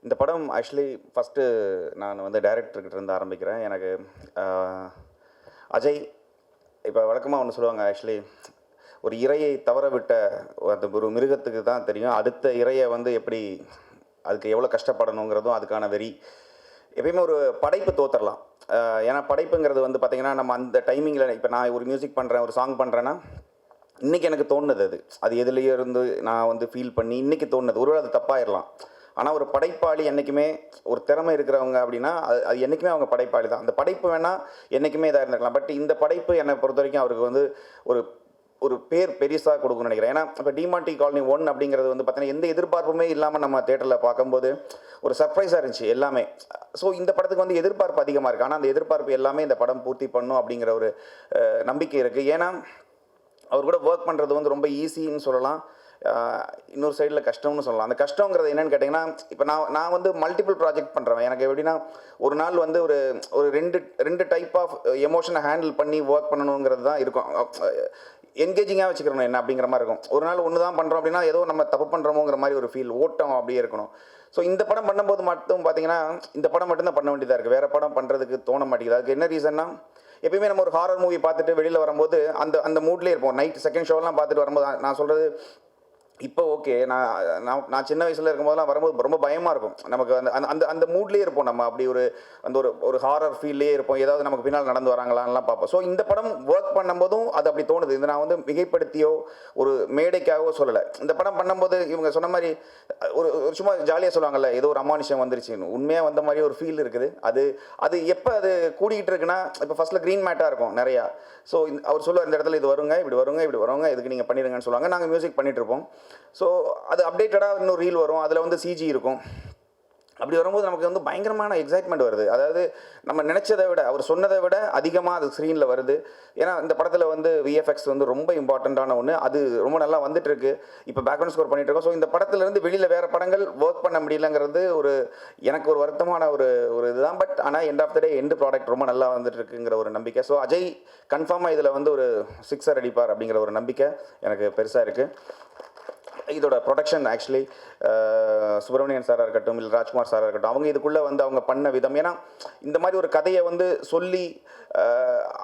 இந்த படம் actually first நான் வந்து டைரக்டர்கிட்ட இருந்து ஆரம்பிக்கிறேன். எனக்கு அஜய் இப்போ வழக்கமாக ஒன்று சொல்லுவாங்க, ஆக்சுவலி ஒரு இரையை தவற விட்ட அந்த ஒரு மிருகத்துக்கு தான் தெரியும் அடுத்த இரையை வந்து எப்படி அதுக்கு எவ்வளோ கஷ்டப்படணுங்கிறதும் அதுக்கான வெறி. எப்பயுமே ஒரு படைப்பு தோத்தரலாம். ஏன்னா படைப்புங்கிறது வந்து பார்த்திங்கன்னா நம்ம அந்த டைமிங்கில் இப்போ நான் ஒரு மியூசிக் பண்ணுறேன், ஒரு சாங் பண்ணுறேன்னா இன்றைக்கி எனக்கு தோணுது, அது எதுலேயே இருந்து நான் வந்து ஃபீல் பண்ணி இன்றைக்கி தோணுது, ஒருவேளை அது தப்பாயிடலாம். ஆனால் ஒரு படைப்பாளி என்றைக்குமே ஒரு திறமை இருக்கிறவங்க அப்படின்னா அது என்றைக்குமே அவங்க படைப்பாளி தான். அந்த படைப்பு வேணால் என்றைக்குமே இதாக இருந்திருக்கலாம். பட் இந்த படைப்பு என்னை பொறுத்த வரைக்கும் அவருக்கு வந்து ஒரு ஒரு பேர் பெருசாக கொடுக்குன்னு நினைக்கிறேன். ஏன்னா இப்போ டிமாண்டி காலனி 1 அப்படிங்கிறது வந்து பார்த்தீங்கன்னா எந்த எதிர்பார்ப்புமே இல்லாமல் நம்ம தேட்டரில் பார்க்கும்போது ஒரு சர்ப்ரைஸாக இருந்துச்சு எல்லாமே. ஸோ இந்த படத்துக்கு வந்து எதிர்பார்ப்பு அதிகமாக இருக்குது. ஆனால் அந்த எதிர்பார்ப்பு எல்லாமே இந்த படம் பூர்த்தி பண்ணும் அப்படிங்கிற ஒரு நம்பிக்கை இருக்குது. ஏன்னா அவர் கூட ஒர்க் பண்ணுறது வந்து ரொம்ப ஈஸின்னு சொல்லலாம், இன்னொரு சைடில் கஷ்டம்னு சொல்லலாம். அந்த கஷ்டங்கிறது என்னென்னு கேட்டிங்கன்னா, இப்போ நான் வந்து மல்டிபிள் ப்ராஜெக்ட் பண்ணுறேன். எனக்கு எப்படின்னா ஒரு நாள் வந்து ஒரு ஒரு ரெண்டு டைப் ஆஃப் எமோஷனை ஹேண்டில் பண்ணி ஒர்க் பண்ணணுங்கிறது தான் இருக்கும். என்கேஜிங்காக வச்சுக்கிறோம் என்ன அப்படிங்கிற மாதிரி இருக்கும். ஒரு நாள் ஒன்று தான் பண்ணுறோம் அப்படின்னா ஏதோ நம்ம தப்பு பண்ணுறோமோங்கிற மாதிரி ஒரு ஃபீல், ஓட்டம் அப்படியே இருக்கணும். ஸோ இந்த படம் பண்ணும்போது மட்டும் பார்த்தீங்கன்னா இந்த படம் மட்டும்தான் பண்ண வேண்டியதாக இருக்குது. வேறு படம் பண்ணுறதுக்கு தோண மாட்டேங்குது. அதுக்கு என்ன ரீசன்னா, எப்பயுமே நம்ம ஒரு ஹாரர் மூவி பார்த்துட்டு வெளியில் வரும்போது அந்த மூட்லேயே இருப்போம். நைட் செகண்ட் ஷோலாம் பார்த்துட்டு வரும்போது நான் சொல்கிறது இப்போ ஓகே, நான் சின்ன வயசில் இருக்கும்போதெல்லாம் வரும்போது ரொம்ப பயமாக இருக்கும். நமக்கு அந்த அந்த அந்த மூட்லேயே இருப்போம். நம்ம அப்படி ஒரு ஹாரர் ஃபீல்லே இருப்போம். ஏதாவது நமக்கு பின்னால் நடந்து வராங்களான்லாம் பார்ப்போம். ஸோ இந்த படம் ஒர்க் பண்ணும்போதும் அது அப்படி தோணுது. இது நான் வந்து மிகைப்படுத்தியோ ஒரு மேடைக்காகவோ சொல்லலை. இந்த படம் பண்ணும்போது இவங்க சொன்ன மாதிரி ஒரு சும்மா ஜாலியாக சொல்லுவாங்கல்ல, ஏதோ ஒரு அமானுஷம் வந்துருச்சுன்னு, உண்மையாக வந்த மாதிரி ஒரு ஃபீல் இருக்குது. அது எப்போ அது கூடிக்கிட்டு இருக்குன்னா, இப்போ ஃபஸ்ட்டில் க்ரீன் மேட்டாக இருக்கும் நிறையா. ஸோ அவர் சொல்லுவார், இந்த இடத்துல இது வருங்க, இப்படி வருங்க, இதுக்கு நீங்கள் பண்ணிடுங்கன்னு சொல்லுவாங்க. நாங்கள் மியூசிக் பண்ணிகிட்டு இருப்போம். ஸோ அது அப்டேட்டடாக இன்னும் ரீல் வரும், அதில் வந்து சிஜி இருக்கும். அப்படி வரும்போது நமக்கு வந்து பயங்கரமான எக்ஸைட்மெண்ட் வருது. அதாவது நம்ம நினச்சதை விட, அவர் சொன்னதை விட அதிகமாக அது ஸ்க்ரீனில் வருது. ஏன்னா இந்த படத்தில் வந்து விஎஃப்எக்ஸ் வந்து ரொம்ப இம்பார்ட்டண்ட்டான ஒன்று. அது ரொம்ப நல்லா வந்துட்டுருக்கு. இப்போ பேக்ரவுண்ட் ஸ்கோர் பண்ணிகிட்ருக்கோம். ஸோ இந்த படத்துலேருந்து வெளியில் வேறு படங்கள் ஒர்க் பண்ண முடியலங்கிறது எனக்கு ஒரு வருத்தமான ஒரு இதுதான். பட் ஆனால் end of the day end product ரொம்ப நல்லா வந்துட்டுருக்குங்கிற ஒரு நம்பிக்கை. ஸோ அஜய் கன்ஃபார்மாக இதில் வந்து ஒரு 6 அடிப்பார் அப்படிங்கிற ஒரு நம்பிக்கை எனக்கு பெருசாக இருக்குது. இதோட ப்ரொடக்ஷன் ஆக்சுவலி சுப்பிரமணியன் சாராக இருக்கட்டும், இல்லை ராஜ்குமார் சாராக இருக்கட்டும், அவங்க இதுக்குள்ளே வந்து அவங்க பண்ண விதம். ஏன்னா இந்த மாதிரி ஒரு கதையை வந்து சொல்லி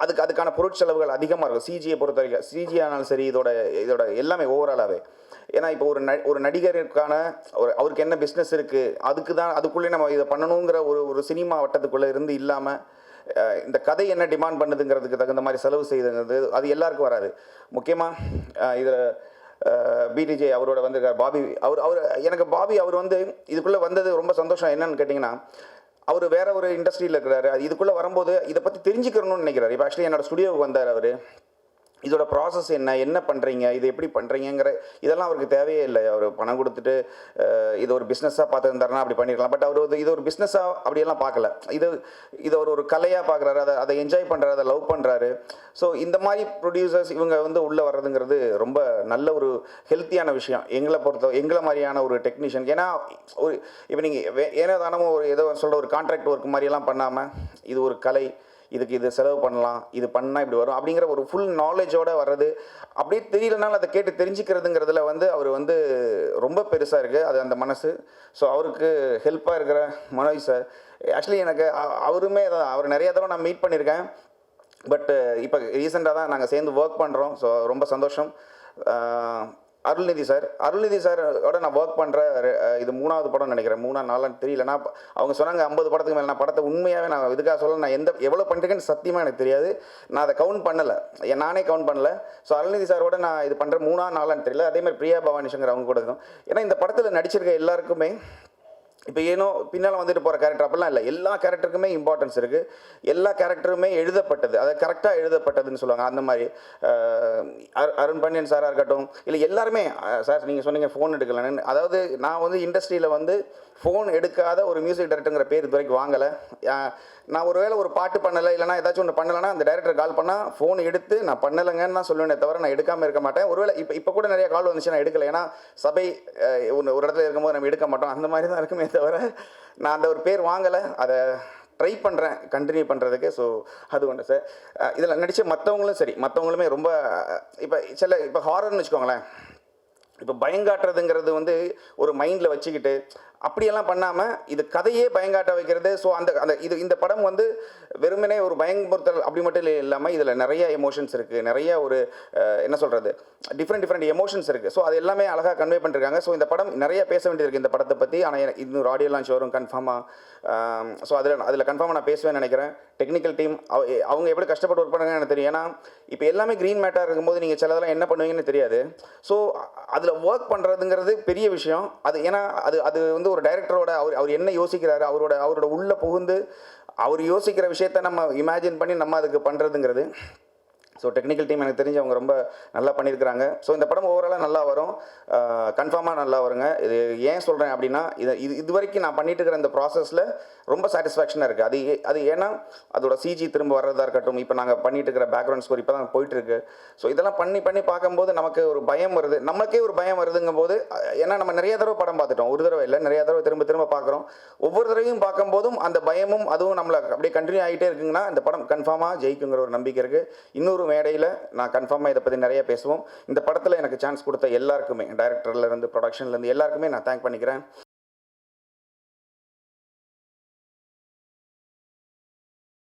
அதுக்கான பொருட்செலவுகள் அதிகமாக இருக்கும். சிஜியை பொறுத்த வரைக்கும், சிஜி ஆனாலும் சரி, இதோட எல்லாமே ஓவராலாகவே. ஏன்னா இப்போ ஒரு நடிகருக்கான அவருக்கு என்ன பிஸ்னஸ் இருக்குது, அதுக்குள்ளே நம்ம இதை பண்ணணுங்கிற ஒரு சினிமா வட்டத்துக்குள்ளே இருந்து இல்லாமல் இந்த கதை என்ன டிமாண்ட் பண்ணுதுங்கிறதுக்கு தகுந்த மாதிரி செலவு செய்துங்கிறது அது எல்லாருக்கும் வராது. முக்கியமாக இதில் பிடிஜே அவரோட வந்திருக்கார் பாபி. எனக்கு பாபி அவர் வந்து இதுக்குள்ளே வந்தது ரொம்ப சந்தோஷம். என்னன்னு கேட்டிங்கன்னா, அவர் வேற ஒரு இண்டஸ்ட்ரியில் இருக்கிறாரு. அது இதுக்குள்ளே வரும்போது இதை பற்றி தெரிஞ்சுக்கணும்னு நினைக்கிறார். இப்போ ஆக்சுவலி என்னோட ஸ்டுடியோவுக்கு வந்தார். அவர் இதோட ப்ராசஸ் என்ன பண்ணுறீங்க, இது எப்படி பண்ணுறீங்கிற இதெல்லாம் அவருக்கு தேவையே இல்லை. அவர் பணம் கொடுத்துட்டு இது ஒரு பிஸ்னஸாக பார்த்துருந்தாருன்னா அப்படி பண்ணிடலாம். பட் அவர் இது ஒரு பிஸ்னஸாக அப்படியெல்லாம் பார்க்கல. இது ஒரு கலையாக பார்க்குறாரு, அதை என்ஜாய் பண்ணுறாரு, அதை லவ் பண்ணுறாரு. ஸோ இந்த மாதிரி ப்ரொடியூசர்ஸ் இவங்க வந்து உள்ளே வர்றதுங்கிறது ரொம்ப நல்ல ஒரு ஹெல்த்தியான விஷயம் எங்களை மாதிரியான ஒரு டெக்னீஷியன். ஏன்னா இப்போ நீங்கள் ஏனோ தானமும் ஏதோ சொல்கிற ஒரு கான்ட்ராக்ட் ஒர்க் மாதிரியெல்லாம் பண்ணாமல் இது ஒரு கலை, இதுக்கு இது செலவு பண்ணலாம், இது பண்ணால் இப்படி வரும் அப்படிங்கிற ஒரு ஃபுல் நாலேஜோடு வர்றது. அப்படியே தெரியலனாலும் அதை கேட்டு தெரிஞ்சுக்கிறதுங்கிறதுல வந்து அவர் வந்து ரொம்ப பெருசாக இருக்குது அது அந்த மனசு. ஸோ அவருக்கு ஹெல்ப்பாக இருக்கிற மனோஜ் சார், ஆக்சுவலி எனக்கு அவருமே அவர் நிறைய தடவை நான் மீட் பண்ணியிருக்கேன். பட் இப்போ ரீசெண்டாக தான் நாங்கள் சேர்ந்து ஒர்க் பண்ணுறோம். ஸோ ரொம்ப சந்தோஷம். அருள்நிதி சாரோட நான் ஒர்க் பண்ணுற இது 3வது படம் நினைக்கிறேன், 3ஆ 4ஆன்னு தெரியல. அவங்க சொன்னாங்க 50 படத்துக்கு மேலே. நான் படத்தை உண்மையாகவே நான் இதுக்காக சொல்ல, நான் எவ்வளோ பண்ணிருக்கேன்னு சத்தியமாக எனக்கு தெரியாது. நான் அதை கவுண்ட் பண்ணலை, நானே கவுண்ட் பண்ணலை. ஸோ அருள்நிதி சாரோட நான் இது பண்ணுற 3ஆ 4ஆன்னு தெரியல. அதேமாதிரி பிரியா பவானி சங்கர் அவங்க கூட இருக்கும். ஏன்னா இந்த படத்தில் நடிச்சிருக்க எல்லாருக்குமே இப்போ ஏனோ பின்னால் வந்துட்டு போகிற கேரக்டர் அப்படிலாம் இல்லை. எல்லா கேரக்டருக்குமே இம்பார்ட்டன்ஸ் இருக்குது. எல்லா கேரக்டருமே எழுதப்பட்டது, அதை கரெக்டாக எழுதப்பட்டதுன்னு சொல்லுவாங்க. அந்த மாதிரி அருண் பாண்டியன் சாராக இருக்கட்டும், இல்லை எல்லாருமே சார் நீங்கள் சொன்னீங்க ஃபோன் எடுக்கலன்னு. அதாவது நான் வந்து இண்டஸ்ட்ரியில் வந்து ஃபோன் எடுக்காத ஒரு மியூசிக் டைரக்டருங்கிற பேர் இது வரைக்கும் வாங்கலை. நான் ஒருவேளை ஒரு பாட்டு பண்ணலை, இல்லைனா ஏதாச்சும் ஒன்று பண்ணலைன்னா அந்த டைரக்டர் கால் பண்ணால் ஃபோன் எடுத்து நான் பண்ணலைங்கன்னு தான் சொல்லுவேனே தவிர நான் எடுக்காமல் இருக்க மாட்டேன். ஒருவேளை இப்போ கூட நிறைய கால் வந்துச்சு, நான் எடுக்கலை. ஏன்னா சபை ஒரு இடத்துல இருக்கும்போது நம்ம எடுக்க மாட்டோம், அந்த மாதிரி தான் இருக்குமே தவிர நான் அந்த ஒரு பேர் வாங்கலை. அதை ட்ரை பண்ணுறேன் கண்டினியூ பண்ணுறதுக்கு. ஸோ அது ஒன்று சார். இதில் நடித்த மற்றவங்களுமே ரொம்ப இப்போ ஹாரர்னு வச்சுக்கோங்களேன். இப்போ பயங்காட்டுறதுங்கிறது வந்து ஒரு மைண்டில் வச்சுக்கிட்டு அப்படியெல்லாம் பண்ணாமல் இது கதையே பயங்காட்ட வைக்கிறது. ஸோ அந்த அந்த இந்த படம் வந்து வெறுமனே ஒரு பயமுறுத்தல் அப்படி மட்டும் இல்லாமல் இதில் நிறைய எமோஷன்ஸ் இருக்குது, நிறைய ஒரு என்ன சொல்கிறது, டிஃப்ரெண்ட் எமோஷன்ஸ் இருக்குது. ஸோ அது எல்லாமே அழகாக கன்வே பண்ணிருக்காங்க. ஸோ இந்த படம் நிறைய பேச வேண்டியது இருக்குது இந்த படத்தை பற்றி. ஆனால் இன்னொரு ஆடியோ லான்ச் வரும் கன்ஃபார்மாக. ஸோ அதில் கன்ஃபார்மாக நான் பேசுவேன்னு நினைக்கிறேன். டெக்னிக்கல் டீம் அவங்க எப்படி கஷ்டப்பட்டு ஒர்க் பண்ணுறாங்கன்னு எனக்கு தெரியும். ஏன்னா இப்போ எல்லாமே க்ரீன் மேட்டாக இருக்கும்போது நீங்கள் சிலதெல்லாம் என்ன பண்ணுவீங்கன்னு தெரியாது. ஸோ அதில் ஒர்க் பண்ணுறதுங்கிறது பெரிய விஷயம். அது ஏன்னா அது வந்து ஒரு டைரக்டரோட அவர் என்ன யோசிக்கிறாரு, அவரோட உள்ள புகுந்து அவர் யோசிக்கிற விஷயத்த நம்ம இமேஜின் பண்ணி நம்ம அதுக்கு பண்ணுறதுங்கிறது. ஸோ டெக்னிக்கல் டீம் எனக்கு தெரிஞ்சு அவங்க ரொம்ப நல்லா பண்ணியிருக்கிறாங்க. ஸோ இந்த படம் ஓவராலாக நல்லா வரும், கன்ஃபார்மாக நல்லா வருங்க. இது ஏன் சொல்கிறேன் அப்படின்னா, இது வரைக்கும் நான் பண்ணிட்டு இருக்கிற இந்த ப்ராசஸில் ரொம்ப சாட்டிஸ்ஃபேக்ஷனாக இருக்குது. அது ஏன்னா அதோட சிஜி திரும்ப வர்றதா இருக்கட்டும், இப்போ நாங்கள் பண்ணிட்டு இருக்கிற பேக்ரவுண்ட் ஸ்கோர் இப்போ தான் போயிட்டுருக்கு. ஸோ இதெல்லாம் பண்ணி பார்க்கும்போது நமக்கு ஒரு பயம் வருது, நமக்கே ஒரு பயம் வருதுங்கும் போது. ஏன்னா நம்ம நிறைய தடவை படம் பார்த்துட்டோம், ஒரு தடவை இல்லை நிறைய தடவை திரும்ப பார்க்குறோம். ஒவ்வொரு தடவையும் பார்க்கும்போதும் அந்த பயமும் அதுவும் நம்மளை அப்படியே கண்டினியூ ஆகிட்டே இருக்குங்கன்னா இந்த படம் கன்ஃபார்மாக ஜெயிக்குங்கிற ஒரு நம்பிக்கை இருக்குது. இன்னொரு மேடையில் நான் கன்ஃபார்மாக இதை பற்றி நிறைய பேசுவோம். இந்த படத்தில் எனக்கு சான்ஸ் கொடுத்த எல்லாருக்குமே, டைரக்டர்லேருந்து ப்ரொடக்ஷன்லேருந்து எல்லாருக்குமே நான் தேங்க் பண்ணிக்கிறேன்.